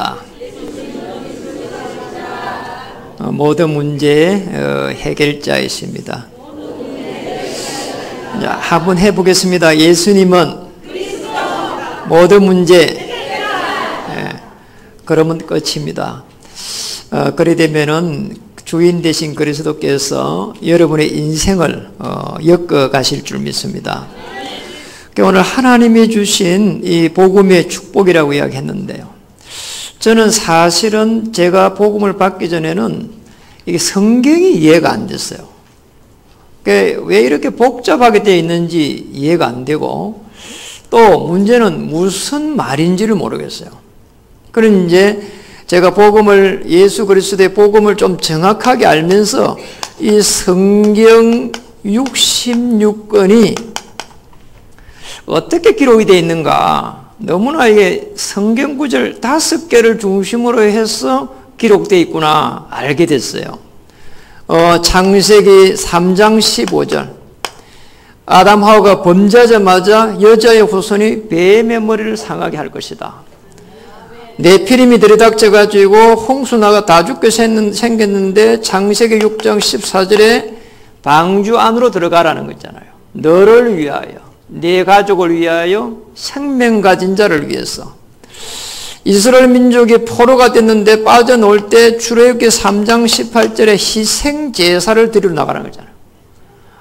있습니다. 모든 문제의 해결자이십니다. 자, 한번 해보겠습니다. 예수님은 모든 문제, 그러면 끝입니다. 그래 되면은 주인 되신 그리스도께서 여러분의 인생을 엮어 가실 줄 믿습니다. 오늘 하나님이 주신 이 복음의 축복이라고 이야기했는데요. 저는 사실은 제가 복음을 받기 전에는 이게 성경이 이해가 안 됐어요. 왜 이렇게 복잡하게 되어 있는지 이해가 안 되고, 또 문제는 무슨 말인지를 모르겠어요. 그러니 이제 제가 복음을, 예수 그리스도의 복음을 좀 정확하게 알면서 이 성경 66권이 어떻게 기록이 되어 있는가, 너무나 이게 성경 구절 5개를 중심으로 해서 기록되어 있구나 알게 됐어요. 창세기 3장 15절, 아담 하와가 범죄하자마자 여자의 후손이 뱀의 머리를 상하게 할 것이다. 네피림이 들이닥쳐가지고 홍수나가 다 죽게 생겼는데 창세기 6장 14절에 방주 안으로 들어가라는 거 있잖아요. 너를 위하여, 네 가족을 위하여, 생명 가진 자를 위해서. 이스라엘 민족이 포로가 됐는데 빠져나올 때 출애굽기 3장 18절에 희생 제사를 드리러 나가는 거잖아요.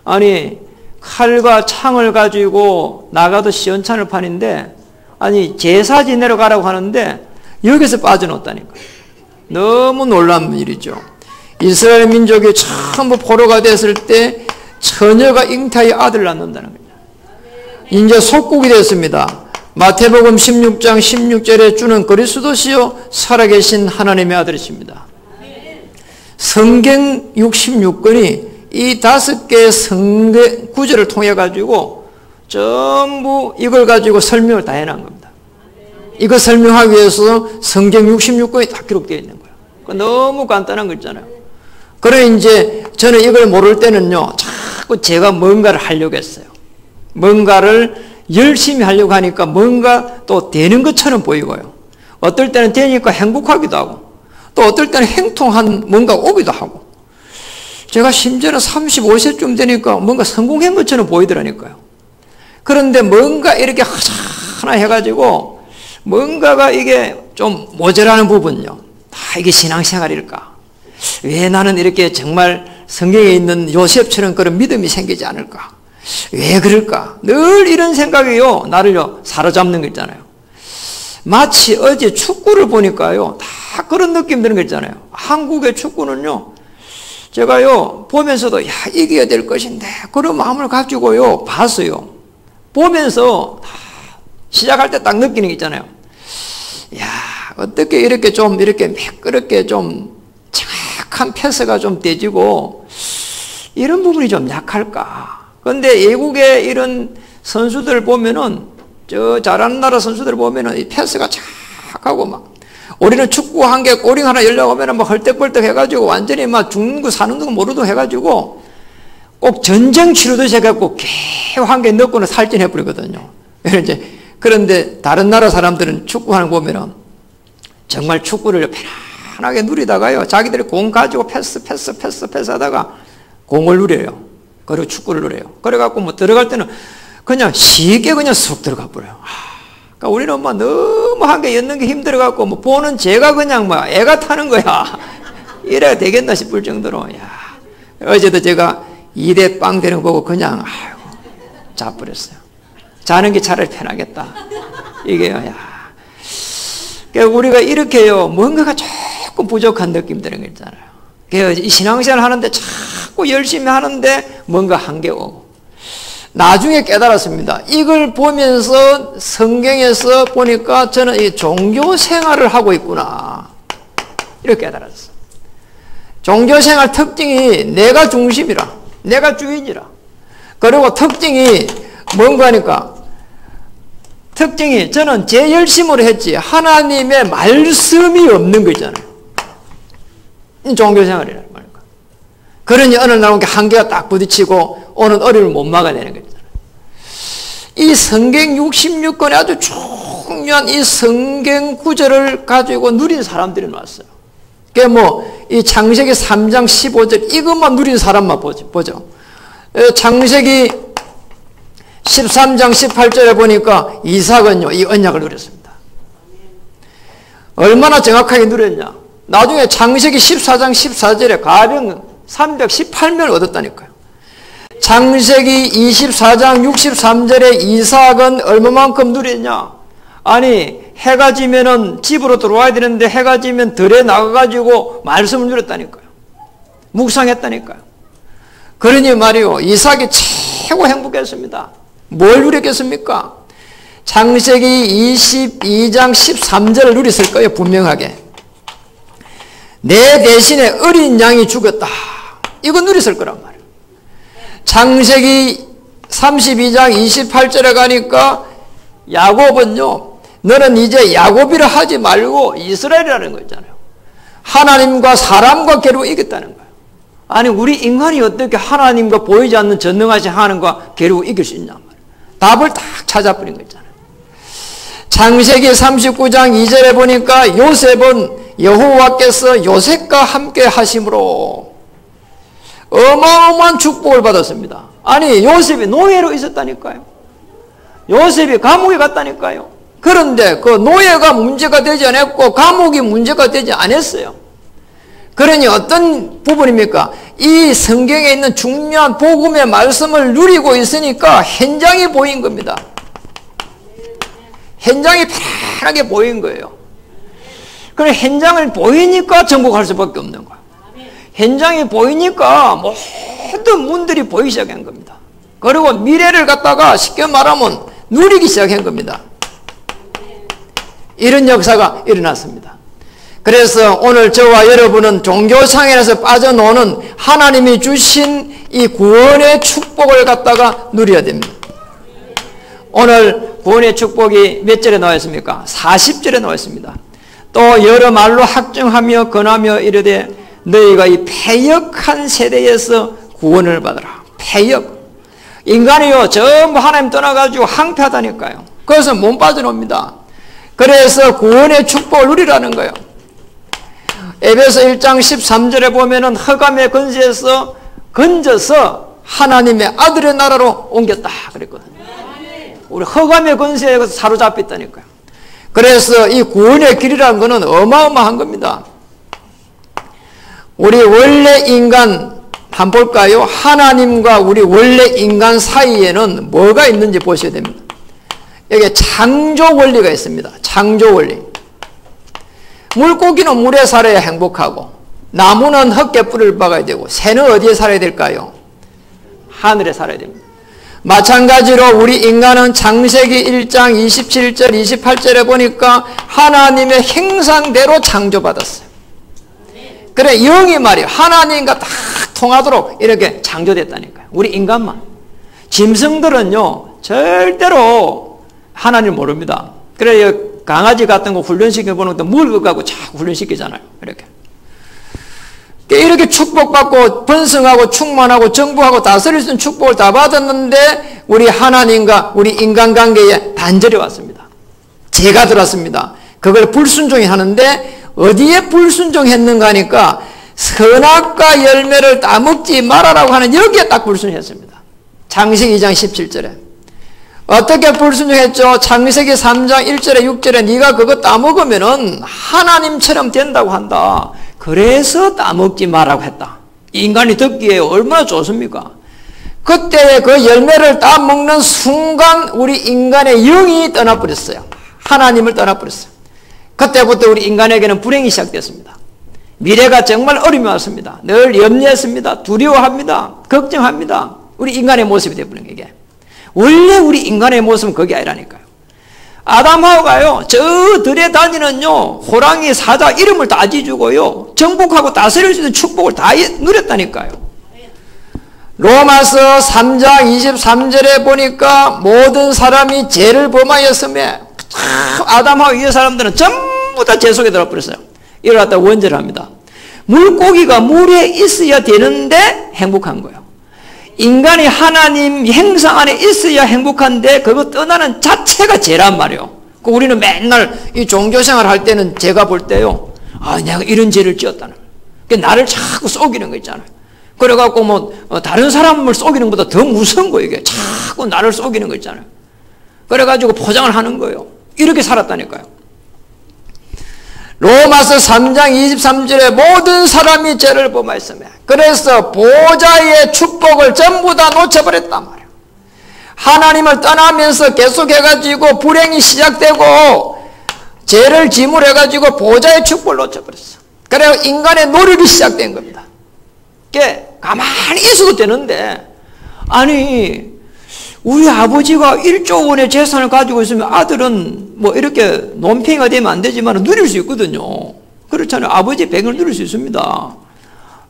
아니 칼과 창을 가지고 나가도 시원찮을 판인데, 아니 제사 지내러 가라고 하는데 여기서 빠져나왔다니까요. 너무 놀라운 일이죠. 이스라엘 민족이 전부 포로가 됐을 때 처녀가 잉타의 아들을 낳는다는 거예요. 이제 속국이 됐습니다. 마태복음 16장 16절에 주는 그리스도시요 살아계신 하나님의 아들이십니다. 성경 66권이 이 5개의 성경 구절을 통해 가지고 전부 이걸 가지고 설명을 다 해놓은 겁니다. 이거 설명하기 위해서 성경 66권이 다 기록되어 있는 거예요. 너무 간단한 거 있잖아요. 그래 이제 저는 이걸 모를 때는요, 자꾸 제가 뭔가를 하려고 했어요. 뭔가를 열심히 하려고 하니까 뭔가 또 되는 것처럼 보이고요. 어떨 때는 되니까 행복하기도 하고, 또 어떨 때는 행통한 뭔가가 오기도 하고, 제가 심지어는 35세쯤 되니까 뭔가 성공한 것처럼 보이더라니까요. 그런데 뭔가 이렇게 하나 해가지고 뭔가가 이게 좀 모자라는 부분요. 이게 신앙생활일까? 왜 나는 이렇게 정말 성경에 있는 요셉처럼 그런 믿음이 생기지 않을까? 왜 그럴까? 늘 이런 생각이요, 나를요 사로잡는 거 있잖아요. 마치 어제 축구를 보니까요, 다 그런 느낌 드는 거 있잖아요. 한국의 축구는요, 제가요 보면서도 야 이겨야 될 것인데 그런 마음을 가지고요 봤어요. 보면서 시작할 때 딱 느끼는 게 있잖아요. 야 어떻게 이렇게 좀 이렇게 매끄럽게 좀 정확한 패스가 좀 떼지고 이런 부분이 좀 약할까? 그런데 외국의 이런 선수들 보면은, 저 잘하는 나라 선수들 보면은 이 패스가 착하고 막, 우리는 축구 한 개 꼬링 하나 열려고 하면은 막 헐떡벌떡 해가지고 완전히 막 죽는 거 사는 거 모르도 해가지고 꼭 전쟁 치르듯이 해갖고 개우 한 개 넣고는 살찐해버리거든요. 그런데 다른 나라 사람들은 축구하는 거 보면은 정말 축구를 편안하게 누리다가요, 자기들이 공 가지고 패스 하다가 공을 누려요. 그리고 축구를 누려요. 그래갖고 뭐 들어갈 때는 그냥 쉽게 그냥 쑥 들어가 버려요. 그러니까 우리는 막 너무 한 개 엮는 게 힘들어갖고 뭐 보는 제가 그냥 막 애가 타는 거야. 이래야 되겠나 싶을 정도로. 야, 어제도 제가 2대 빵 되는 거 보고 그냥 아이고 자버렸어요. 자는 게 차라리 편하겠다. 이게요. 야. 그러니까 우리가 이렇게요, 뭔가가 조금 부족한 느낌 드는 거 있잖아요. 이 신앙생활 하는데 자꾸 열심히 하는데 뭔가 한계가 오고, 나중에 깨달았습니다. 이걸 보면서 성경에서 보니까 저는 이 종교 생활을 하고 있구나, 이렇게 깨달았어요. 종교 생활 특징이 내가 중심이라, 내가 주인이라. 그리고 특징이 뭔가 하니까, 특징이 저는 제 열심으로 했지 하나님의 말씀이 없는 거 있잖아요. 종교생활이라는 말이니까. 그러니 어느 날 한계가 딱 부딪히고 오는 어려움을 못 막아내는 거잖아요. 이 성경 66권에 아주 쭉 중요한 이 성경 구절을 가지고 누린 사람들이 나왔어요. 그게 이 창세기 3장 15절 이것만 누린 사람만 보죠. 창세기 13장 18절에 보니까 이삭은요, 이 언약을 누렸습니다. 얼마나 정확하게 누렸냐. 나중에 창세기 14장 14절에 가령 318명을 얻었다니까요. 창세기 24장 63절에 이삭은 얼마만큼 누렸냐. 아니 해가 지면은 집으로 들어와야 되는데 해가 지면 들에 나가가지고 말씀을 누렸다니까요. 묵상했다니까요. 그러니 말이요, 이삭이 최고 행복했습니다. 뭘 누렸겠습니까? 창세기 22장 13절을 누렸을 거예요. 분명하게. 내 대신에 어린 양이 죽었다. 이거 누렸을 거란 말이에요. 창세기 32장 28절에 가니까 야곱은요, 너는 이제 야곱이라 하지 말고 이스라엘이라는 거 있잖아요. 하나님과 사람과 겨루고 이겼다는 거예요. 아니 우리 인간이 어떻게 하나님과 보이지 않는 전능하신 하나님과 겨루고 이길 수 있냐 말이에요. 답을 딱 찾아버린 거 있잖아요. 창세기 39장 2절에 보니까 요셉은 여호와께서 요셉과 함께 하심으로 어마어마한 축복을 받았습니다. 아니 요셉이 노예로 있었다니까요. 요셉이 감옥에 갔다니까요. 그런데 그 노예가 문제가 되지 않았고 감옥이 문제가 되지 않았어요. 그러니 어떤 부분입니까? 이 성경에 있는 중요한 복음의 말씀을 누리고 있으니까 현장이 보인 겁니다. 현장이 편하게 보인 거예요. 그래 현장을 보이니까 정복할 수밖에 없는 거예요. 현장이 보이니까 모든 문들이 보이기 시작한 겁니다. 그리고 미래를 갖다가 쉽게 말하면 누리기 시작한 겁니다. 이런 역사가 일어났습니다. 그래서 오늘 저와 여러분은 종교상에서 빠져노는 하나님이 주신 이 구원의 축복을 갖다가 누려야 됩니다. 오늘 구원의 축복이 몇 절에 나와 있습니까? 40절에 나와 있습니다. 또 여러 말로 학정하며 권하며 이르되 너희가 이 패역한 세대에서 구원을 받으라. 패역. 인간이요 전부 하나님 떠나가지고 항폐하다니까요. 그래서 못 빠져나옵니다. 그래서 구원의 축복을 누리라는 거예요. 에베소 1장 13절에 보면은 흑암의 권세에서 건져서 하나님의 아들의 나라로 옮겼다 그랬거든요. 우리 흑암의 권세에 사로잡혔다니까요. 그래서 이 구원의 길이라는 것은 어마어마한 겁니다. 우리 원래 인간 한번 볼까요? 하나님과 우리 원래 인간 사이에는 뭐가 있는지 보셔야 됩니다. 여기 창조 원리가 있습니다. 창조 원리. 물고기는 물에 살아야 행복하고 나무는 흙에 뿌리를 박아야 되고 새는 어디에 살아야 될까요? 하늘에 살아야 됩니다. 마찬가지로 우리 인간은 창세기 1장 27절 28절에 보니까 하나님의 형상대로 창조받았어요. 그래 영이 말이에요. 하나님과 딱 통하도록 이렇게 창조됐다니까요. 우리 인간만. 짐승들은요 절대로 하나님을 모릅니다. 그래 강아지 같은 거 훈련시켜보는 것도 물 갖고 자꾸 훈련시키잖아요. 이렇게 축복받고 번성하고 충만하고 정부하고 다스릴 수 있는 축복을 다 받았는데 우리 하나님과 우리 인간관계에 단절이 왔습니다. 죄가 들었습니다. 그걸 불순종히 하는데 어디에 불순종했는가 하니까 선악과 열매를 따먹지 말아라고 하는 여기에 딱 불순종했습니다. 창세기 2장 17절에 어떻게 불순종했죠? 창세기 3장 1절에 6절에 네가 그거 따먹으면은 하나님처럼 된다고 한다. 그래서 따먹지 말라고 했다. 인간이 듣기에 얼마나 좋습니까? 그때 그 열매를 따먹는 순간 우리 인간의 영이 떠나버렸어요. 하나님을 떠나버렸어요. 그때부터 우리 인간에게는 불행이 시작됐습니다. 미래가 정말 어려움이 왔습니다. 늘 염려했습니다. 두려워합니다. 걱정합니다. 우리 인간의 모습이 되어버린 게 원래 우리 인간의 모습은 그게 아니라니까요. 아담하고가요 저 들에 다니는요 호랑이 사자 이름을 다 지주고요 정복하고 다스릴 수 있는 축복을 다 누렸다니까요. 로마서 3장 23절에 보니까 모든 사람이 죄를 범하였음에 아담하고 이 사람들은 전부 다 죄 속에 들어버렸어요. 이걸 갖다 원죄를 합니다. 물고기가 물에 있어야 되는데 행복한 거예요. 인간이 하나님 행상 안에 있어야 행복한데 그거 떠나는 자체가 죄란 말이에요. 우리는 맨날 이 종교생활 할 때는 제가 볼 때요, 내가 이런 죄를 지었다는 거예요. 나를 자꾸 속이는 거 있잖아요. 그래갖고 다른 사람을 속이는 것보다 더 무서운 거예요. 이게 자꾸 나를 속이는 거 있잖아요. 그래가지고 포장을 하는 거예요. 이렇게 살았다니까요. 로마서 3장 23절에 모든 사람이 죄를 범하였으며 그래서 보좌의 축복을 전부 다 놓쳐버렸단 말이에요. 하나님을 떠나면서 계속해가지고 불행이 시작되고 죄를 지물해가지고 보좌의 축복을 놓쳐버렸어. 그래서 인간의 노력이 시작된 겁니다. 이게 가만히 있어도 되는데, 아니 우리 아버지가 1조 원의 재산을 가지고 있으면 아들은 이렇게 논팽이가 되면 안 되지만 누릴 수 있거든요. 그렇잖아요. 아버지 배경을 누릴 수 있습니다.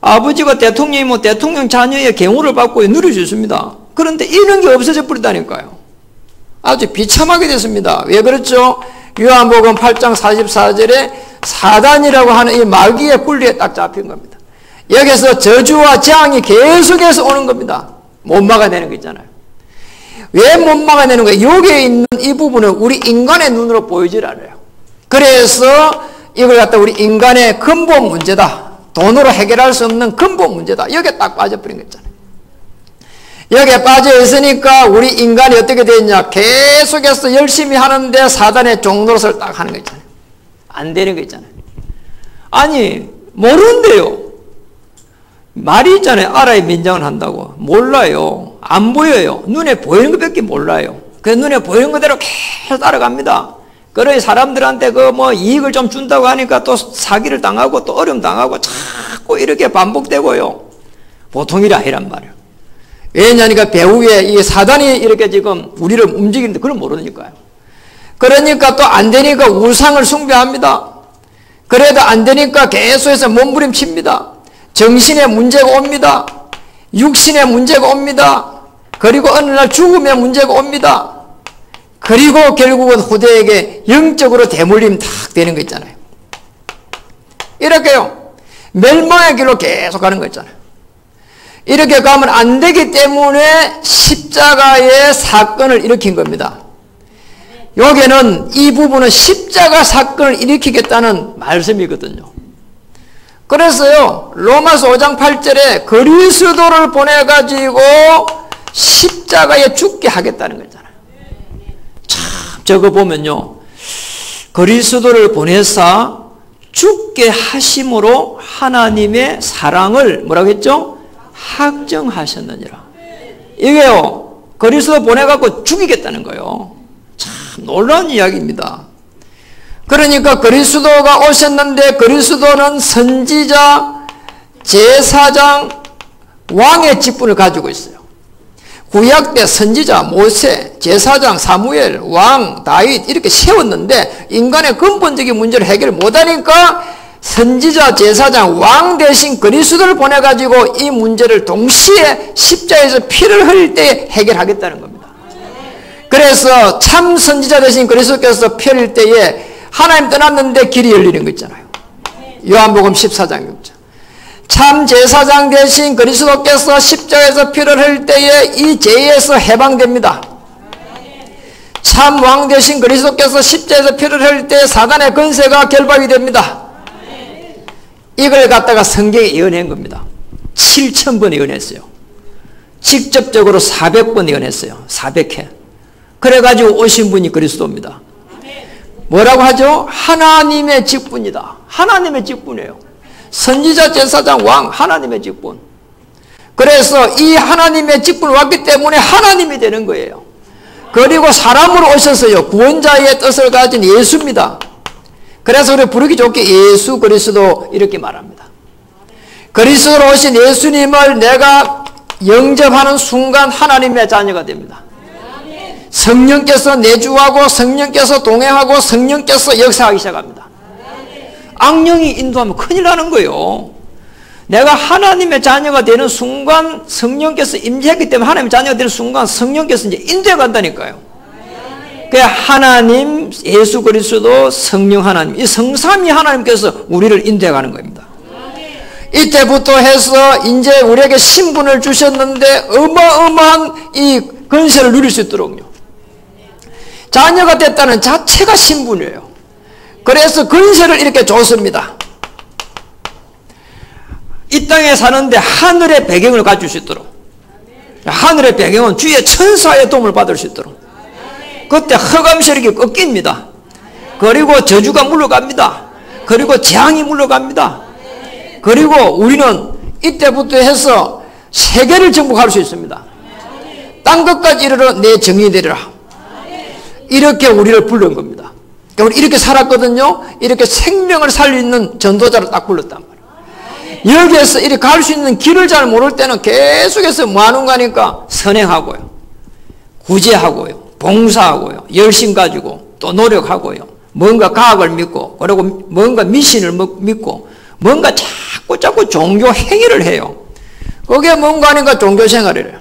아버지가 대통령이면 대통령 자녀의 경호를 받고 누릴 수 있습니다. 그런데 이런 게 없어져 버린다니까요. 아주 비참하게 됐습니다. 왜 그렇죠? 요한복음 8장 44절에 사단이라고 하는 이 마귀의 굴리에 딱 잡힌 겁니다. 여기서 저주와 재앙이 계속해서 오는 겁니다. 못 막아내는 거 있잖아요. 왜 못 막아내는 거예요? 여기에 있는 이 부분은 우리 인간의 눈으로 보이질 않아요. 그래서 이걸 갖다 우리 인간의 근본 문제다. 돈으로 해결할 수 없는 근본 문제다. 여기에 딱 빠져버린 거 있잖아요. 여기에 빠져 있으니까 우리 인간이 어떻게 되냐? 계속해서 열심히 하는데 사단의 종노릇을 딱 하는 거 있잖아요. 안 되는 거 있잖아요. 아니 모르는데요. 말이 있잖아요. 알아야 민정을 한다고. 몰라요. 안 보여요. 눈에 보이는 것밖에 몰라요. 그래서 눈에 보이는 그대로 계속 따라갑니다. 그러니 사람들한테 이익을 좀 준다고 하니까 또 사기를 당하고 또 어려움 당하고 자꾸 이렇게 반복되고요. 보통 일이 아니란 말이에요. 왜냐니까 배후에 이 사단이 이렇게 지금 우리를 움직이는데 그걸 모르니까요. 그러니까 또 안 되니까 우상을 숭배합니다. 그래도 안 되니까 계속해서 몸부림칩니다. 정신에 문제가 옵니다. 육신에 문제가 옵니다. 그리고 어느 날 죽음에 문제가 옵니다. 그리고 결국은 후대에게 영적으로 대물림 탁 되는 거 있잖아요. 이렇게요. 멸망의 길로 계속 가는 거 있잖아요. 이렇게 가면 안 되기 때문에 십자가의 사건을 일으킨 겁니다. 여기는 이 부분은 십자가 사건을 일으키겠다는 말씀이거든요. 그래서요, 로마서 5장 8절에 그리스도를 보내가지고 십자가에 죽게 하겠다는 거잖아요. 참, 저거 보면요, 그리스도를 보내사 죽게 하심으로 하나님의 사랑을 뭐라고 했죠? 확정하셨느니라. 이게요, 그리스도 보내갖고 죽이겠다는 거예요. 참 놀라운 이야기입니다. 그러니까 그리스도가 오셨는데 그리스도는 선지자, 제사장, 왕의 직분을 가지고 있어요. 구약 때 선지자, 모세, 제사장, 사무엘, 왕, 다윗 이렇게 세웠는데 인간의 근본적인 문제를 해결 못하니까 선지자, 제사장, 왕 대신 그리스도를 보내가지고 이 문제를 동시에 십자에서 피를 흘릴 때 해결하겠다는 겁니다. 그래서 참 선지자 대신 그리스도께서 피 흘릴 때에 하나님 떠났는데 길이 열리는 거 있잖아요. 요한복음 14장 6절. 참 제사장 대신 그리스도께서 십자가에서 피를 흘릴 때에 이 죄에서 해방됩니다. 참 왕 대신 그리스도께서 십자가에서 피를 흘릴 때에 사단의 권세가 결박이 됩니다. 이걸 갖다가 성경에 예언한 겁니다. 7,000번 예언했어요. 직접적으로 400번 예언했어요. 400회. 그래가지고 오신 분이 그리스도입니다. 뭐라고 하죠? 하나님의 직분이다. 하나님의 직분이에요. 선지자, 제사장, 왕, 하나님의 직분. 그래서 이 하나님의 직분을 왔기 때문에 하나님이 되는 거예요. 그리고 사람으로 오셔서요, 구원자의 뜻을 가진 예수입니다. 그래서 우리 부르기 좋게 예수 그리스도 이렇게 말합니다. 그리스도로 오신 예수님을 내가 영접하는 순간 하나님의 자녀가 됩니다. 성령께서 내주하고 성령께서 동행하고 성령께서 역사하기 시작합니다. 악령이 인도하면 큰일 나는 거예요. 내가 하나님의 자녀가 되는 순간 성령께서 임재했기 때문에 하나님의 자녀가 되는 순간 성령께서 이제 인도해 간다니까요. 그 하나님, 예수 그리스도, 성령 하나님, 이 성삼위 하나님께서 우리를 인도해 가는 겁니다. 이때부터 해서 이제 우리에게 신분을 주셨는데 어마어마한 이 권세를 누릴 수 있도록요. 자녀가 됐다는 자체가 신분이에요. 그래서 권세를 이렇게 줬습니다. 이 땅에 사는데 하늘의 배경을 가질 수 있도록. 하늘의 배경은 주의 천사의 도움을 받을 수 있도록. 그때 흑암 세력이 꺾입니다. 그리고 저주가 물러갑니다. 그리고 재앙이 물러갑니다. 그리고 우리는 이때부터 해서 세계를 정복할 수 있습니다. 땅 끝까지 이르러 내 정의 되리라. 이렇게 우리를 부른 겁니다. 우리 이렇게 살았거든요. 이렇게 생명을 살리는 전도자를 딱 불렀단 말이에요. 여기에서 이렇게 갈 수 있는 길을 잘 모를 때는 계속해서 뭐 하는 거니까 선행하고요, 구제하고요, 봉사하고요, 열심 가지고 또 노력하고요, 뭔가 과학을 믿고, 그리고 뭔가 미신을 믿고, 뭔가 자꾸 종교 행위를 해요. 그게 뭔가 하니까 종교 생활이래요.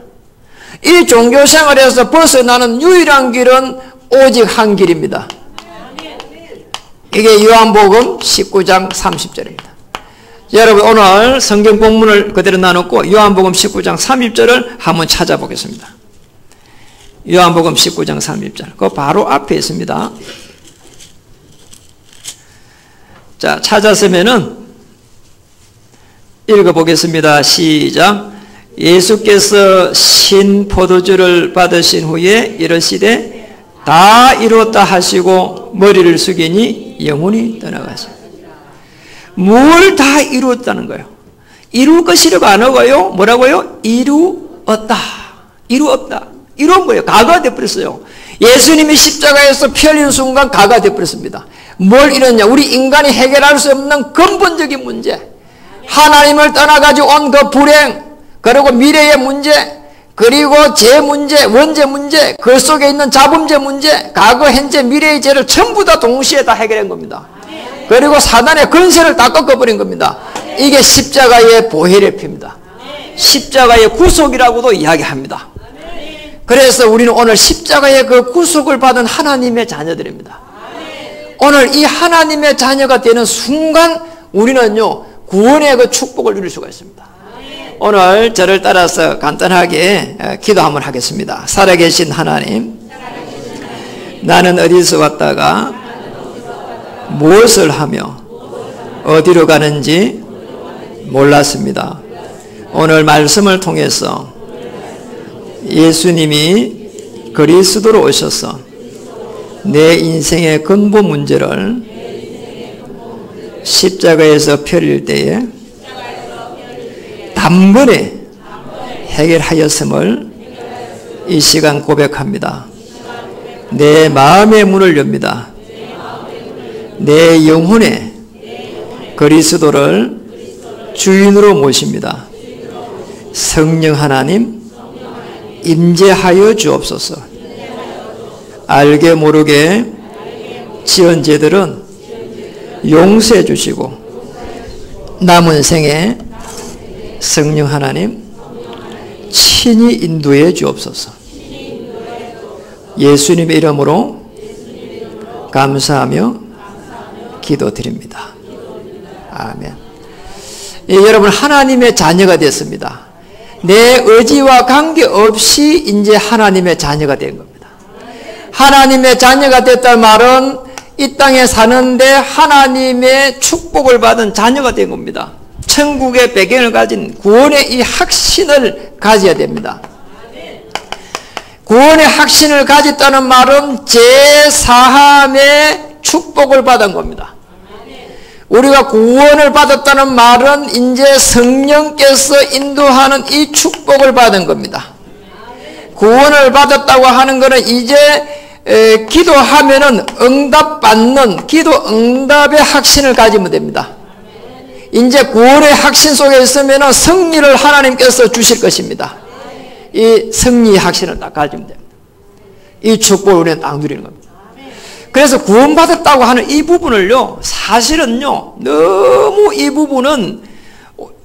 이 종교 생활에서 벗어나는 유일한 길은 오직 한 길입니다. 이게 요한복음 19장 30절입니다. 여러분 오늘 성경 본문을 그대로 나눴고 요한복음 19장 30절을 한번 찾아보겠습니다. 요한복음 19장 30절. 그 바로 앞에 있습니다. 자, 찾았으면은 읽어보겠습니다. 시작. 예수께서 신 포도주를 받으신 후에 이르시되 다 이루었다 하시고 머리를 숙이니 영혼이 떠나가시고. 뭘 다 이루었다는 거예요? 이룰 것이라고 안 하고요. 뭐라고요? 이루었다. 이루었다. 이루은 거예요. 가가 되어버렸어요. 예수님이 십자가에서 피 흘리는 순간 가가 되어버렸습니다. 뭘 이뤘냐? 우리 인간이 해결할 수 없는 근본적인 문제, 하나님을 떠나가지고 온 그 불행, 그리고 미래의 문제, 그리고 죄 문제, 원죄 문제, 그 속에 있는 자범죄 문제, 과거, 현재, 미래의 죄를 전부 다 동시에 다 해결한 겁니다. 그리고 사단의 근세를 다 꺾어버린 겁니다. 이게 십자가의 보혈의 피입니다. 십자가의 구속이라고도 이야기합니다. 그래서 우리는 오늘 십자가의 그 구속을 받은 하나님의 자녀들입니다. 오늘 이 하나님의 자녀가 되는 순간 우리는요, 구원의 그 축복을 누릴 수가 있습니다. 오늘 저를 따라서 간단하게 기도 한번 하겠습니다. 살아계신 하나님, 나는 어디서 왔다가 무엇을 하며 어디로 가는지 몰랐습니다. 오늘 말씀을 통해서 예수님이 그리스도로 오셔서 내 인생의 근본 문제를 십자가에서 펴릴 때에 단번에 해결하였음을 이 시간 고백합니다. 내 마음의 문을 엽니다. 내 영혼에 그리스도를 주인으로 모십니다. 성령 하나님 임재하여 주옵소서. 알게 모르게 지은 죄들은 용서해 주시고 남은 생에 성령 하나님 친히 인도해 주옵소서. 예수님의 이름으로 감사하며 기도드립니다. 아멘. 예, 여러분 하나님의 자녀가 됐습니다. 내 의지와 관계없이 이제 하나님의 자녀가 된 겁니다. 하나님의 자녀가 됐다는 말은 이 땅에 사는데 하나님의 축복을 받은 자녀가 된 겁니다. 천국의 배경을 가진 구원의 이 확신을 가져야 됩니다. 구원의 확신을 가졌다는 말은 제사함의 축복을 받은 겁니다. 우리가 구원을 받았다는 말은 이제 성령께서 인도하는 이 축복을 받은 겁니다. 구원을 받았다고 하는 것은 이제 기도하면은 응답받는 기도 응답의 확신을 가지면 됩니다. 이제 구원의 확신 속에 있으면은 승리를 하나님께서 주실 것입니다. 이 승리의 확신을 딱 가지면 됩니다. 이 축복을 우리는 딱 누리는 겁니다. 그래서 구원받았다고 하는 이 부분을요, 사실은요, 너무 이 부분은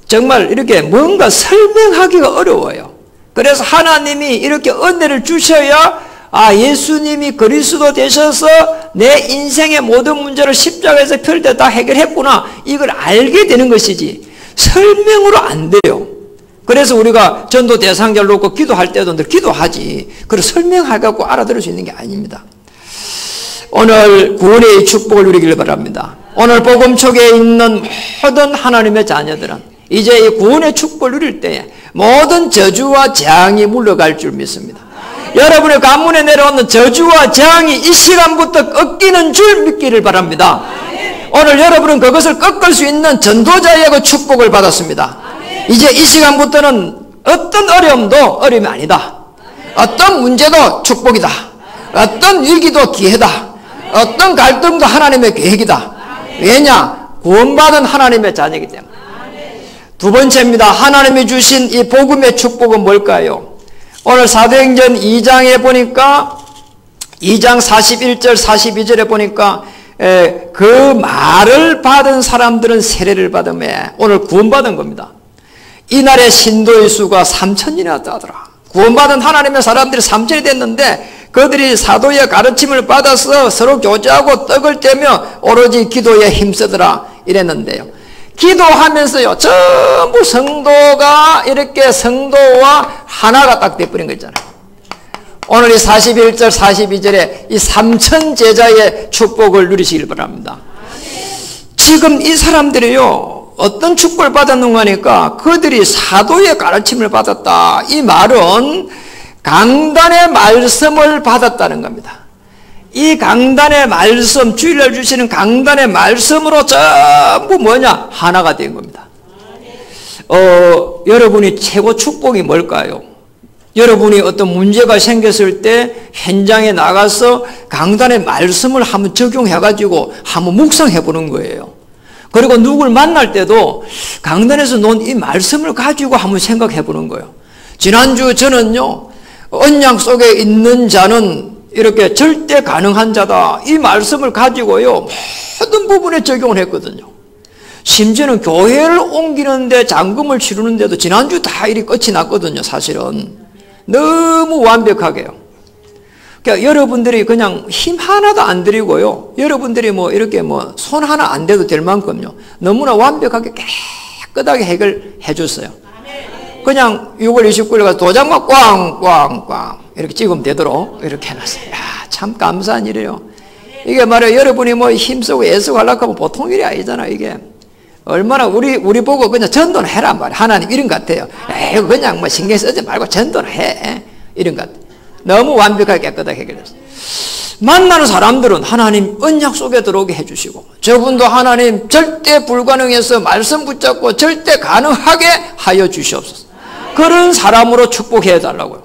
정말 이렇게 뭔가 설명하기가 어려워요. 그래서 하나님이 이렇게 은혜를 주셔야, 아, 예수님이 그리스도 되셔서 내 인생의 모든 문제를 십자가에서 펼 때 다 해결했구나. 이걸 알게 되는 것이지, 설명으로 안 돼요. 그래서 우리가 전도 대상자를 놓고 기도할 때도 늘 기도하지, 그걸 설명해갖고 알아들을 수 있는 게 아닙니다. 오늘 구원의 축복을 누리길 바랍니다. 오늘 복음 속에 있는 모든 하나님의 자녀들은 이제 이 구원의 축복을 누릴 때에 모든 저주와 재앙이 물러갈 줄 믿습니다. 여러분의 가문에 내려오는 저주와 재앙이 이 시간부터 꺾이는 줄 믿기를 바랍니다. 오늘 여러분은 그것을 꺾을 수 있는 전도자의 그 축복을 받았습니다. 이제 이 시간부터는 어떤 어려움도 어려움이 아니다. 어떤 문제도 축복이다. 어떤 위기도 기회다. 어떤 갈등도 하나님의 계획이다. 왜냐? 구원받은 하나님의 자녀이기 때문에. 두 번째입니다. 하나님이 주신 이 복음의 축복은 뭘까요? 오늘 사도행전 2장에 보니까 2장 41절 42절에 보니까 그 말을 받은 사람들은 세례를 받음에 오늘 구원받은 겁니다. 이날의 신도의 수가 3,000이나 되더라. 구원받은 하나님의 사람들이 3,000이 됐는데 그들이 사도의 가르침을 받아서 서로 교제하고 떡을 떼며 오로지 기도에 힘쓰더라 이랬는데요. 기도하면서요 전부 성도가 이렇게 성도와 하나가 딱 돼버린 거 있잖아요. 오늘 이 41절 42절에 이 3,000 제자의 축복을 누리시길 바랍니다. 지금 이 사람들이요 어떤 축복을 받았는가 하니까 그들이 사도의 가르침을 받았다. 이 말은 강단의 말씀을 받았다는 겁니다. 이 강단의 말씀, 주일날 주시는 강단의 말씀으로 전부 뭐냐? 하나가 된 겁니다. 여러분이 최고 축복이 뭘까요? 여러분이 어떤 문제가 생겼을 때 현장에 나가서 강단의 말씀을 한번 적용해가지고 한번 묵상해보는 거예요. 그리고 누굴 만날 때도 강단에서 놓은 이 말씀을 가지고 한번 생각해보는 거예요. 지난주 저는요, 언약 속에 있는 자는 이렇게 절대 가능한 자다. 이 말씀을 가지고요, 모든 부분에 적용을 했거든요. 심지어는 교회를 옮기는데 잔금을 치르는데도 지난주 다 일이 끝이 났거든요, 사실은. 너무 완벽하게요. 그러니까 여러분들이 그냥 힘 하나도 안 들이고요. 여러분들이 뭐 이렇게 뭐 손 하나 안 대도 될 만큼요. 너무나 완벽하게 깨끗하게 해결해 줬어요. 그냥 6월 29일 가서 도장만 꽝꽝꽝 이렇게 찍으면 되도록 이렇게 해놨어요. 야, 참 감사한 일이에요. 이게 말이에요. 여러분이 뭐 힘쓰고 애쓰고 하려고 하면 보통 일이 아니잖아, 이게. 얼마나 우리 보고 그냥 전도는 해란 말이야. 하나님 이런 것 같아요. 에이, 그냥 뭐 신경 쓰지 말고 전도는 해. 이런 것 같아. 너무 완벽하게 깨끗하게 해결했어요. 만나는 사람들은 하나님 언약 속에 들어오게 해주시고 저분도 하나님 절대 불가능해서 말씀 붙잡고 절대 가능하게 하여 주시옵소서. 그런 사람으로 축복해 달라고요.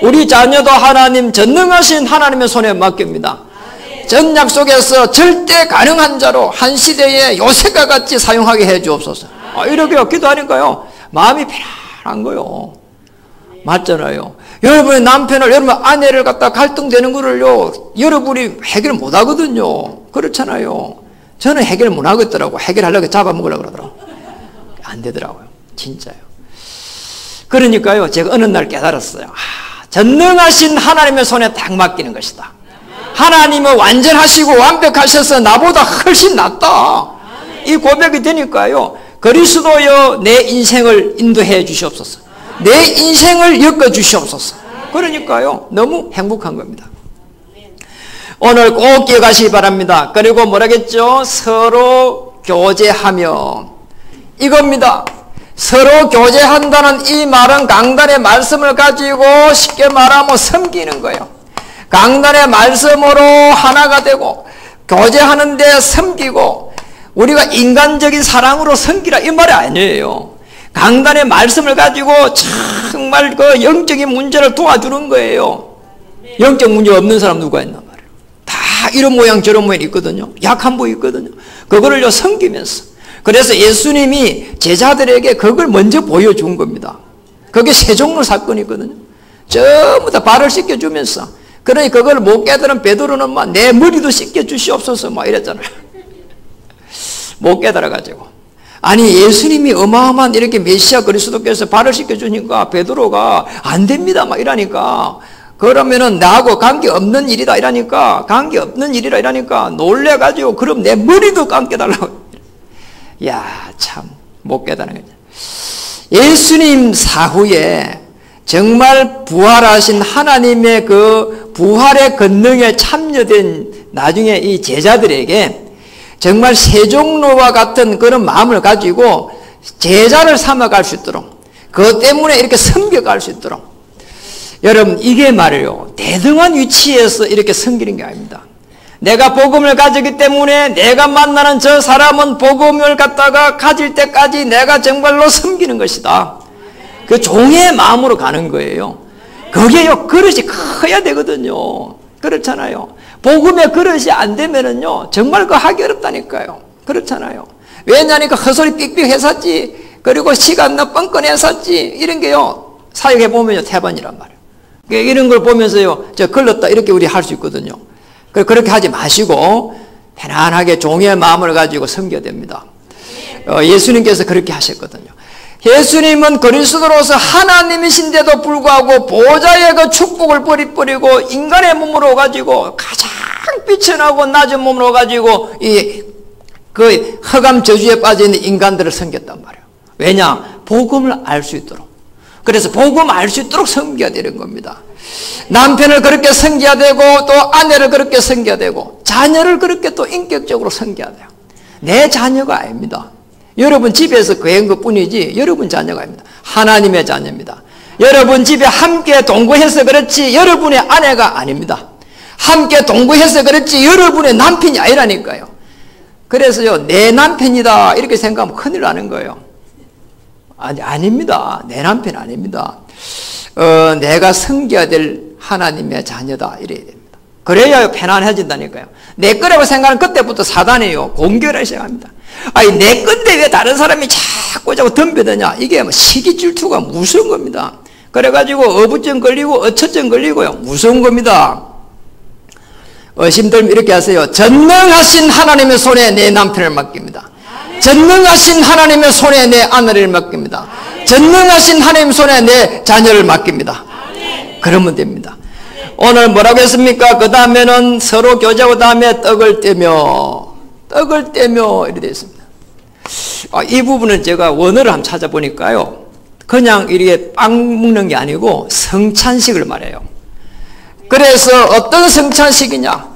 우리 자녀도 하나님 전능하신 하나님의 손에 맡깁니다. 전약 속에서 절대 가능한 자로 한 시대에 요셉과 같이 사용하게 해 주옵소서. 이렇게 기도하니까요 마음이 편안한 거요. 맞잖아요. 여러분의 남편을, 여러분 아내를 갖다 갈등되는 거를요 여러분이 해결 못 하거든요. 그렇잖아요. 저는 해결 못 하겠더라고. 해결하려고 잡아먹으려고 그러더라고. 안 되더라고요. 진짜요. 그러니까요 제가 어느 날 깨달았어요. 전능하신 하나님의 손에 딱 맡기는 것이다. 하나님은 완전하시고 완벽하셔서 나보다 훨씬 낫다. 이 고백이 되니까요 그리스도여 내 인생을 인도해 주시옵소서. 내 인생을 엮어 주시옵소서. 그러니까요 너무 행복한 겁니다. 오늘 꼭 기억하시기 바랍니다. 그리고 뭐라겠죠? 서로 교제하며 이겁니다. 서로 교제한다는 이 말은 강단의 말씀을 가지고 쉽게 말하면 섬기는 거예요. 강단의 말씀으로 하나가 되고 교제하는데 섬기고 우리가 인간적인 사랑으로 섬기라 이 말이 아니에요. 강단의 말씀을 가지고 정말 그 영적인 문제를 도와주는 거예요. 영적 문제 없는 사람 누가 있나 말이에요. 다 이런 모양 저런 모양 있거든요. 약한 부위 있거든요. 그거를요 섬기면서. 그래서 예수님이 제자들에게 그걸 먼저 보여준 겁니다. 그게 세 종류 사건이거든요. 전부 다 발을 씻겨주면서. 그러니 그걸 못 깨달은 베드로는 막 내 머리도 씻겨주시옵소서 막 이랬잖아요. 못 깨달아가지고. 아니 예수님이 어마어마한 이렇게 메시아 그리스도께서 발을 씻겨주니까 베드로가 안 됩니다 막 이러니까 그러면은 나하고 관계없는 일이다 이러니까 관계없는 일이라 이러니까 놀래가지고 그럼 내 머리도 감겨달라고. 야, 참 못 깨달은 거죠. 예수님 사후에 정말 부활하신 하나님의 그 부활의 권능에 참여된 나중에 이 제자들에게 정말 세종로와 같은 그런 마음을 가지고 제자를 삼아갈 수 있도록, 그것 때문에 이렇게 섬겨갈 수 있도록. 여러분, 이게 말이에요, 대등한 위치에서 이렇게 섬기는 게 아닙니다. 내가 복음을 가지기 때문에 내가 만나는 저 사람은 복음을 갖다가 가질 때까지 내가 정말로 섬기는 것이다. 그 종의 마음으로 가는 거예요. 그게요, 그릇이 커야 되거든요. 그렇잖아요. 복음의 그릇이 안 되면은요, 정말 그 하기 어렵다니까요. 그렇잖아요. 왜냐니까 헛소리 삑삑 했었지, 그리고 시간 너 뻔뻔했었지, 이런 게요, 사역해 보면요, 태반이란 말이에요. 이런 걸 보면서요, 저 걸렀다, 이렇게 우리 할 수 있거든요. 그렇게 하지 마시고, 편안하게 종의 마음을 가지고 섬겨야 됩니다. 예수님께서 그렇게 하셨거든요. 예수님은 그리스도로서 하나님이신데도 불구하고 보좌의 그 축복을 버리고 인간의 몸으로 가지고 가장 비천하고 낮은 몸으로 가지고 그 흑암 저주에 빠져 있는 인간들을 섬겼단 말이에요. 왜냐? 복음을 알 수 있도록. 그래서 복음을 알 수 있도록 섬겨야 되는 겁니다. 남편을 그렇게 섬겨야 되고, 또 아내를 그렇게 섬겨야 되고, 자녀를 그렇게 또 인격적으로 섬겨야 돼요. 내 자녀가 아닙니다. 여러분 집에서 그한 것뿐이지 여러분 자녀가 아닙니다. 하나님의 자녀입니다. 여러분 집에 함께 동거해서 그렇지 여러분의 아내가 아닙니다. 함께 동거해서 그렇지 여러분의 남편이 아니라니까요. 그래서요, 내 남편이다 이렇게 생각하면 큰일 나는 거예요. 아닙니다. 내 남편 아닙니다. 내가 섬겨야 될 하나님의 자녀다 이래야 됩니다. 그래야 편안해진다니까요. 내 거라고 생각하는 그때부터 사단이에요, 공격을 시작합니다. 아니, 내 건데 왜 다른 사람이 자꾸 덤벼드냐, 이게 시기 질투가 무서운 겁니다. 그래가지고 어부증 걸리고 어처증 걸리고요, 무서운 겁니다. 심들면 이렇게 하세요. 전능하신 하나님의 손에 내 남편을 맡깁니다. 전능하신 하나님의 손에 내 아내를 맡깁니다. 전능하신 하나님 손에 내 자녀를 맡깁니다. 그러면 됩니다. 오늘 뭐라고 했습니까? 그 다음에는 서로 교제하고 다음에 떡을 떼며 이렇게 되어 있습니다. 이 부분은 제가 원어를 한번 찾아보니까요, 그냥 이렇게 빵 먹는 게 아니고 성찬식을 말해요. 그래서 어떤 성찬식이냐,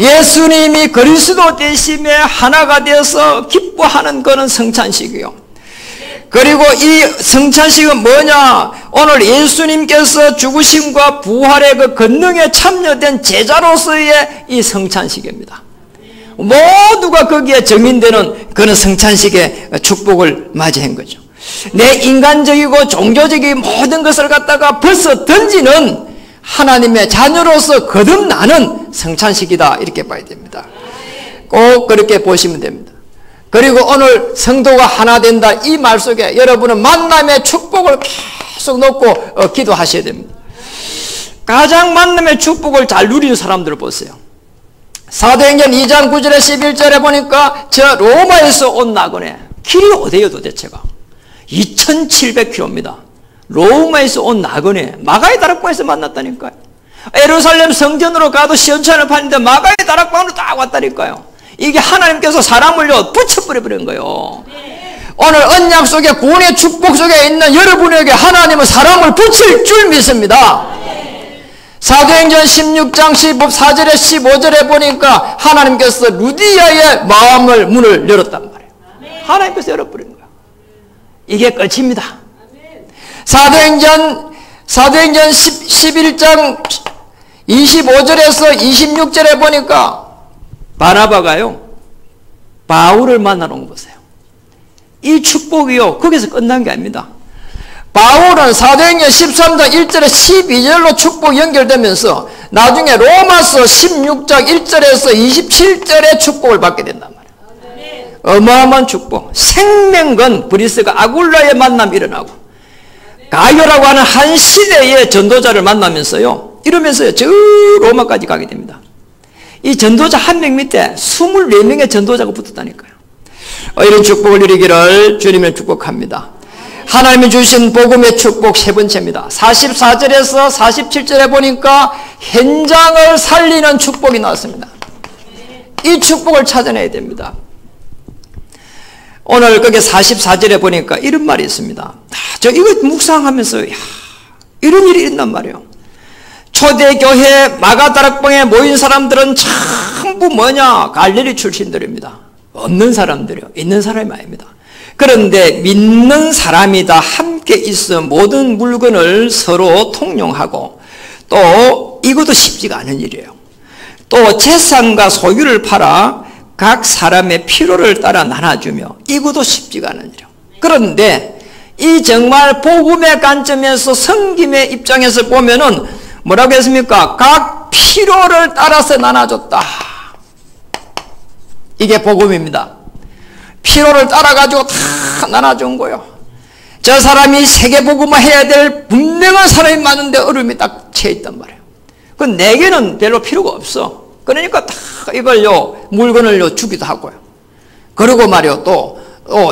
예수님이 그리스도 되심에 하나가 되어서 기뻐하는 그런 성찬식이요. 그리고 이 성찬식은 뭐냐, 오늘 예수님께서 죽으심과 부활의 그 권능에 참여된 제자로서의 이 성찬식입니다. 모두가 거기에 정인되는 그런 성찬식의 축복을 맞이한 거죠. 내 인간적이고 종교적인 모든 것을 갖다가 벌써 던지는 하나님의 자녀로서 거듭나는 성찬식이다 이렇게 봐야 됩니다. 꼭 그렇게 보시면 됩니다. 그리고 오늘 성도가 하나 된다 이 말 속에 여러분은 만남의 축복을 계속 놓고 기도하셔야 됩니다. 가장 만남의 축복을 잘 누리는 사람들을 보세요. 사도행전 2장 9절에 11절에 보니까 저 로마에서 온 나그네, 길이 어디예요 도대체가? 2700km입니다. 로마에서 온 나그네, 마가의 다락방에서 만났다니까요. 예루살렘 성전으로 가도 시원찮을 판인데 마가의 다락방으로 딱 왔다니까요. 이게 하나님께서 사람을요 붙여버려버린 거예요. 오늘 언약 속에 구원의 축복 속에 있는 여러분에게 하나님은 사람을 붙일 줄 믿습니다. 사도행전 16장 14절에 15절에 보니까 하나님께서 루디아의 문을 열었단 말이에요. 하나님께서 열어버린 거예요. 이게 끝입니다. 사도행전 11장 25절에서 26절에 보니까 바나바가요 바울을 만나러 온 거 보세요. 이 축복이요 거기서 끝난 게 아닙니다. 바울은 사도행전 13장 1절에 12절로 축복 연결되면서 나중에 로마서 16장 1절에서 27절에 축복을 받게 된단 말이에요. 어마어마한 축복. 생명건 브리스가 아굴라의 만남이 일어나고 가요라고 하는 한 시대의 전도자를 만나면서요 이러면서요 저 로마까지 가게 됩니다. 이 전도자 한 명 밑에 24명의 전도자가 붙었다니까요. 이런 축복을 누리기를 주님을 축복합니다. 하나님이 주신 복음의 축복 세 번째입니다. 44절에서 47절에 보니까 현장을 살리는 축복이 나왔습니다. 이 축복을 찾아내야 됩니다. 오늘 거기 44절에 보니까 이런 말이 있습니다. 저 이거 묵상하면서 이런 일이 있단 말이에요. 초대교회 마가다락방에 모인 사람들은 참 전부 뭐냐? 갈릴리 출신들입니다. 없는 사람들이요. 있는 사람이 아닙니다. 그런데 믿는 사람이다 함께 있어 모든 물건을 서로 통용하고, 또 이것도 쉽지가 않은 일이에요. 또 재산과 소유를 팔아 각 사람의 필요를 따라 나눠주며, 이것도 쉽지가 않은 일이에요. 그런데 이 정말 복음의 관점에서, 성김의 입장에서 보면은 뭐라고 했습니까? 각 필요를 따라서 나눠줬다. 이게 복음입니다. 필요를 따라가지고 다 나눠준 거예요. 저 사람이 세계복음화 해야 될 분명한 사람이 많은데 어려움이 딱 채있단 말이에요. 그 내게는 별로 필요가 없어. 그러니까 다 이걸요, 물건을요 주기도 하고요. 그리고 말이요, 또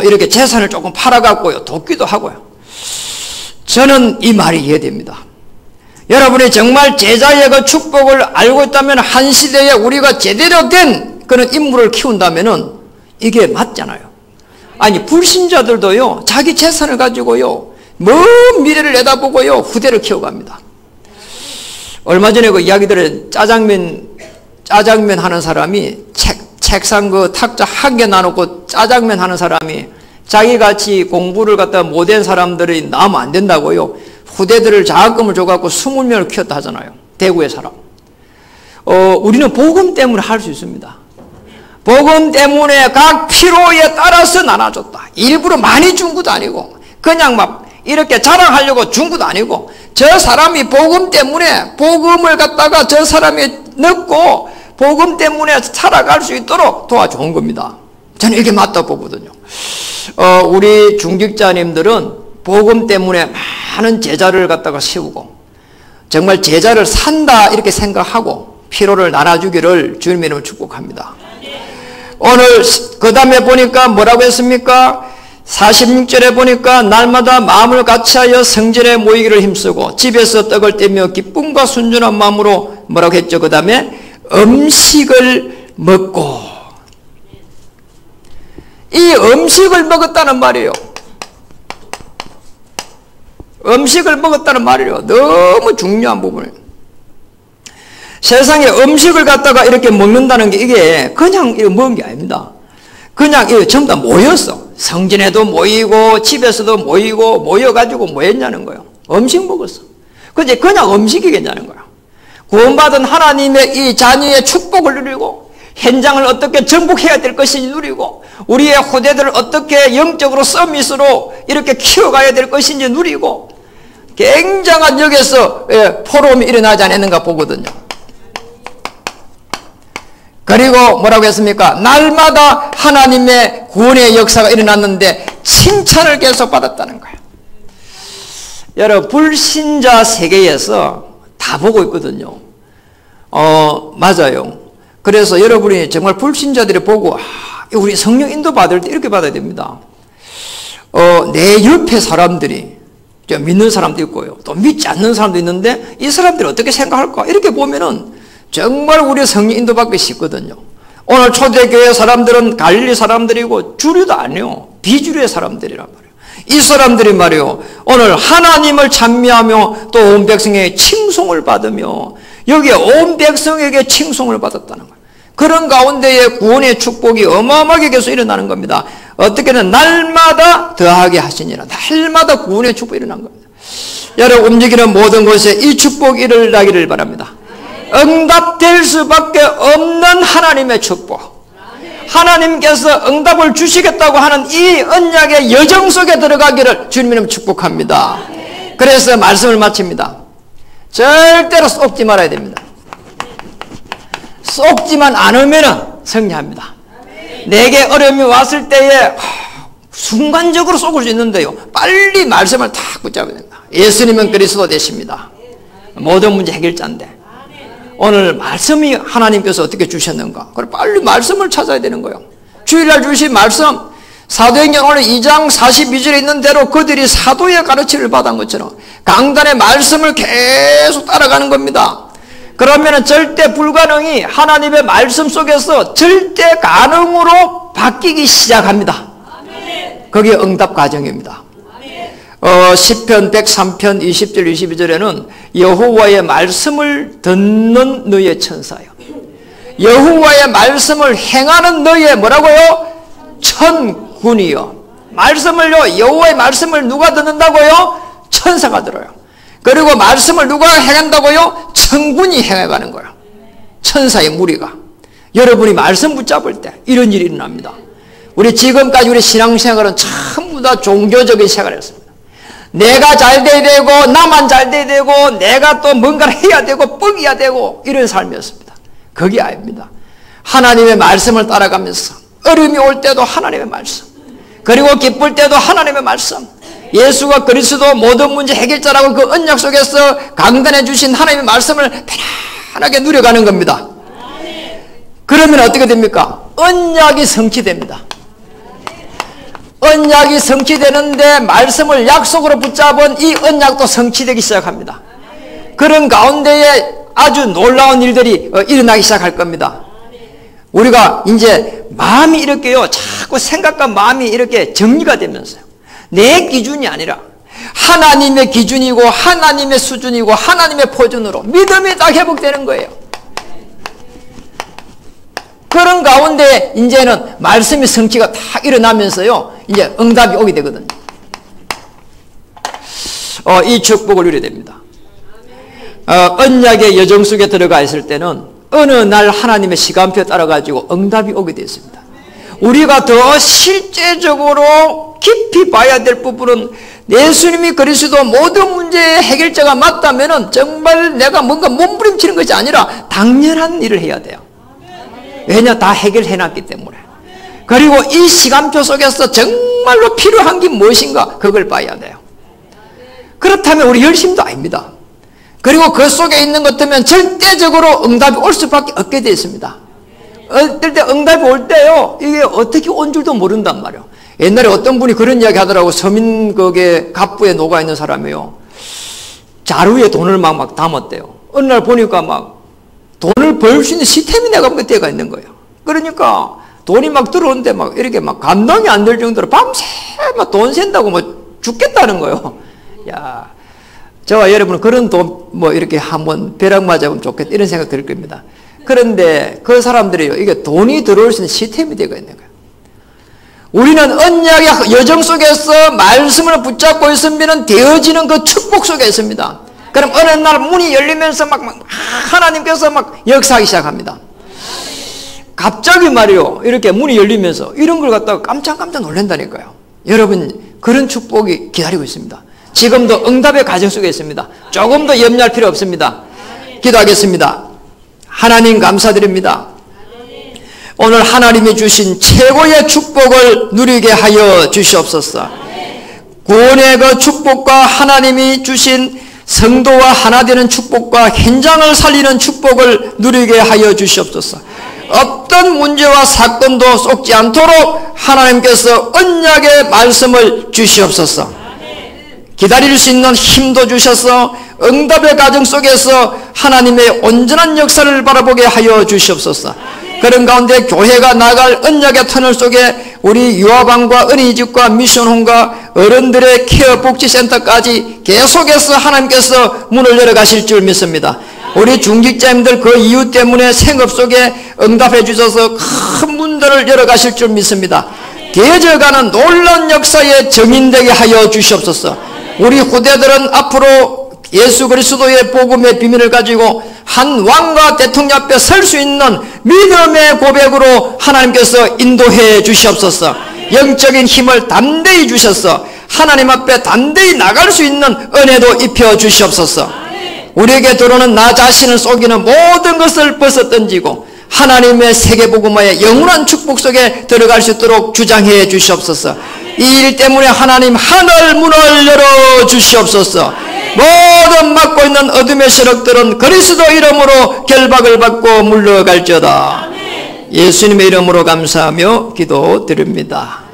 이렇게 재산을 조금 팔아갖고요 돕기도 하고요. 저는 이 말이 이해됩니다. 여러분이 정말 제자의 그 축복을 알고 있다면, 한 시대에 우리가 제대로 된 그런 인물을 키운다면은 이게 맞잖아요. 아니, 불신자들도요 자기 재산을 가지고요 먼 미래를 내다보고요 후대를 키워갑니다. 얼마 전에 그 이야기 들은 짜장면 하는 사람이 책상 그 탁자 한 개 나놓고 짜장면 하는 사람이 자기같이 공부를 갖다 못한 사람들이 나오면 안 된다고요 후대들을 장학금을 줘갖고 20명을 키웠다 하잖아요. 대구의 사람. 우리는 복음 때문에 할 수 있습니다. 복음 때문에 각 필요에 따라서 나눠줬다. 일부러 많이 준 것도 아니고, 그냥 막 이렇게 자랑하려고 준 것도 아니고, 저 사람이 복음 때문에 복음을 갖다가 저 사람이 넣고 복음 때문에 살아갈 수 있도록 도와준 겁니다. 저는 이게 맞다 보거든요. 우리 중직자님들은 복음 때문에 많은 제자를 갖다가 세우고, 정말 제자를 산다 이렇게 생각하고 필요를 나눠주기를 주님 이름으로 축복합니다. 오늘 그 다음에 보니까 뭐라고 했습니까? 46절에 보니까 날마다 마음을 같이하여 성전에 모이기를 힘쓰고 집에서 떡을 떼며 기쁨과 순전한 마음으로 뭐라고 했죠? 그 다음에 음식을 먹고. 이 음식을 먹었다는 말이에요. 음식을 먹었다는 말이에요. 너무 중요한 부분이에요. 세상에 음식을 갖다가 이렇게 먹는다는 게 이게 그냥 먹은 게 아닙니다. 그냥 전부 다 모였어. 성전에도 모이고 집에서도 모이고 모여가지고 뭐 했냐는 거예요. 음식 먹었어. 근데 그냥 음식이겠냐는 거야. 구원받은 하나님의 이 자녀의 축복을 누리고, 현장을 어떻게 정복해야 될 것인지 누리고, 우리의 후대들을 어떻게 영적으로 서밋으로 이렇게 키워가야 될 것인지 누리고, 굉장한 여기서 포럼이 일어나지 않았는가 보거든요. 그리고 뭐라고 했습니까? 날마다 하나님의 구원의 역사가 일어났는데 칭찬을 계속 받았다는 거예요. 여러분, 불신자 세계에서 다 보고 있거든요. 맞아요. 그래서 여러분이 정말 불신자들이 보고, 우리 성령 인도 받을 때 이렇게 받아야 됩니다. 내 옆에 사람들이, 믿는 사람도 있고요, 또 믿지 않는 사람도 있는데 이 사람들이 어떻게 생각할까? 이렇게 보면은 정말 우리 성령 인도받기 쉽거든요. 오늘 초대교회 사람들은 갈릴리 사람들이고 주류도 아니에요. 비주류의 사람들이란 말이에요. 이 사람들이 말이에요, 오늘 하나님을 찬미하며 또 온 백성에게 칭송을 받으며, 여기에 온 백성에게 칭송을 받았다는 거예요. 그런 가운데에 구원의 축복이 어마어마하게 계속 일어나는 겁니다. 어떻게든 날마다 더하게 하시니라. 날마다 구원의 축복이 일어난 겁니다. 여러분, 움직이는 모든 곳에 이 축복이 일어나기를 바랍니다. 응답될 수밖에 없는 하나님의 축복, 하나님께서 응답을 주시겠다고 하는 이 언약의 여정 속에 들어가기를 주님은 축복합니다. 그래서 말씀을 마칩니다. 절대로 속지 말아야 됩니다. 속지만 않으면 승리합니다. 내게 어려움이 왔을 때에 순간적으로 속을 수 있는데요, 빨리 말씀을 탁 붙잡아야 됩니다. 예수님은 그리스도 되십니다. 모든 문제 해결자인데 오늘 말씀이 하나님께서 어떻게 주셨는가, 그래 빨리 말씀을 찾아야 되는 거예요. 주일날 주신 말씀, 사도행전 오늘 2장 42절에 있는 대로 그들이 사도의 가르침을 받은 것처럼 강단의 말씀을 계속 따라가는 겁니다. 그러면 절대 불가능이 하나님의 말씀 속에서 절대 가능으로 바뀌기 시작합니다. 그게 응답 과정입니다. 시편 103편 20절 22절에는 여호와의 말씀을 듣는 너의 천사여. 여호와의 말씀을 행하는 너희의 뭐라고요? 천군이요. 말씀을요, 여호와의 말씀을 누가 듣는다고요? 천사가 들어요. 그리고 말씀을 누가 행한다고요? 천군이 행해가는 거예요. 천사의 무리가. 여러분이 말씀 붙잡을 때 이런 일이 일어납니다. 우리 지금까지 우리 신앙생활은 전부 다 종교적인 생활을 했습니다. 내가 잘 돼야 되고 나만 잘 돼야 되고 내가 또 뭔가를 해야 되고 뻑이야 되고 이런 삶이었습니다. 그게 아닙니다. 하나님의 말씀을 따라가면서 어려움이 올 때도 하나님의 말씀, 그리고 기쁠 때도 하나님의 말씀, 예수가 그리스도 모든 문제 해결자라고 그 언약 속에서 강단해 주신 하나님의 말씀을 편안하게 누려가는 겁니다. 그러면 어떻게 됩니까? 언약이 성취됩니다. 언약이 성취되는데 말씀을 약속으로 붙잡은 이 언약도 성취되기 시작합니다. 그런 가운데에 아주 놀라운 일들이 일어나기 시작할 겁니다. 우리가 이제 마음이 이렇게요, 자꾸 생각과 마음이 이렇게 정리가 되면서요, 내 기준이 아니라 하나님의 기준이고 하나님의 수준이고 하나님의 포준으로 믿음이 딱 회복되는 거예요. 그런 가운데 이제는 말씀의 성취가 다 일어나면서요, 이제 응답이 오게 되거든요. 이 축복을 누려야 됩니다. 언약의 여정 속에 들어가 있을 때는 어느 날 하나님의 시간표에 따라 가지고 응답이 오게 되었습니다. 우리가 더 실제적으로 깊이 봐야 될 부분은 예수님이 그리스도 모든 문제의 해결자가 맞다면은 정말 내가 뭔가 몸부림치는 것이 아니라 당연한 일을 해야 돼요. 왜냐, 다 해결해놨기 때문에. 그리고 이 시간표 속에서 정말로 필요한 게 무엇인가 그걸 봐야 돼요. 그렇다면 우리 열심도 아닙니다. 그리고 그 속에 있는 것 같으면 절대적으로 응답이 올 수밖에 없게 되어 있습니다. 어떨 때 응답이 올 때요, 이게 어떻게 온 줄도 모른단 말이에요. 옛날에 어떤 분이 그런 이야기 하더라고. 서민국의 갑부에 녹아있는 사람이요, 자루에 돈을 막 담았대요. 어느 날 보니까 막 돈을 벌 수 있는 시스템이 내가 볼 때가 있는 거예요. 그러니까 돈이 막 들어오는데 막 이렇게 막 감당이 안 될 정도로 밤새 막 돈 센다고 뭐 죽겠다는 거예요. 야, 저와 여러분은 그런 돈 뭐 이렇게 한번 벼락 맞아보면 좋겠다 이런 생각 들 겁니다. 그런데 그 사람들이요, 이게 돈이 들어올 수 있는 시스템이 되어 있는 거예요. 우리는 언약의 여정 속에서 말씀을 붙잡고 있으면 되어지는 그 축복 속에 있습니다. 그럼 어느 날 문이 열리면서 막 하나님께서 막 역사하기 시작합니다. 갑자기 말이요, 이렇게 문이 열리면서 이런 걸 갖다가 깜짝 놀란다니까요. 여러분, 그런 축복이 기다리고 있습니다. 지금도 응답의 과정 속에 있습니다. 조금 더 염려할 필요 없습니다. 기도하겠습니다. 하나님 감사드립니다. 오늘 하나님이 주신 최고의 축복을 누리게 하여 주시옵소서. 구원의 그 축복과 하나님이 주신 성도와 하나 되는 축복과 현장을 살리는 축복을 누리게 하여 주시옵소서. 어떤 문제와 사건도 속지 않도록 하나님께서 언약의 말씀을 주시옵소서. 기다릴 수 있는 힘도 주셔서 응답의 과정 속에서 하나님의 온전한 역사를 바라보게 하여 주시옵소서. 그런 가운데 교회가 나갈 언약의 터널 속에 우리 유아방과 어린이집과 미션홈과 어른들의 케어 복지센터까지 계속해서 하나님께서 문을 열어가실 줄 믿습니다. 우리 중직자님들 그 이유 때문에 생업 속에 응답해 주셔서 큰 문들을 열어가실 줄 믿습니다. 되어져가는 놀라운 역사의 증인되게 하여 주시옵소서. 우리 후대들은 앞으로 예수 그리스도의 복음의 비밀을 가지고 한 왕과 대통령 앞에 설 수 있는 믿음의 고백으로 하나님께서 인도해 주시옵소서. 영적인 힘을 담대히 주셔서 하나님 앞에 담대히 나갈 수 있는 은혜도 입혀 주시옵소서. 우리에게 들어오는 나 자신을 속이는 모든 것을 벗어던지고 하나님의 세계복음화의 영원한 축복 속에 들어갈 수 있도록 주장해 주시옵소서. 이 일 때문에 하나님 하늘 문을 열어 주시옵소서. 모든 막고 있는 어둠의 세력들은 그리스도 이름으로 결박을 받고 물러갈지어다. 예수님의 이름으로 감사하며 기도드립니다.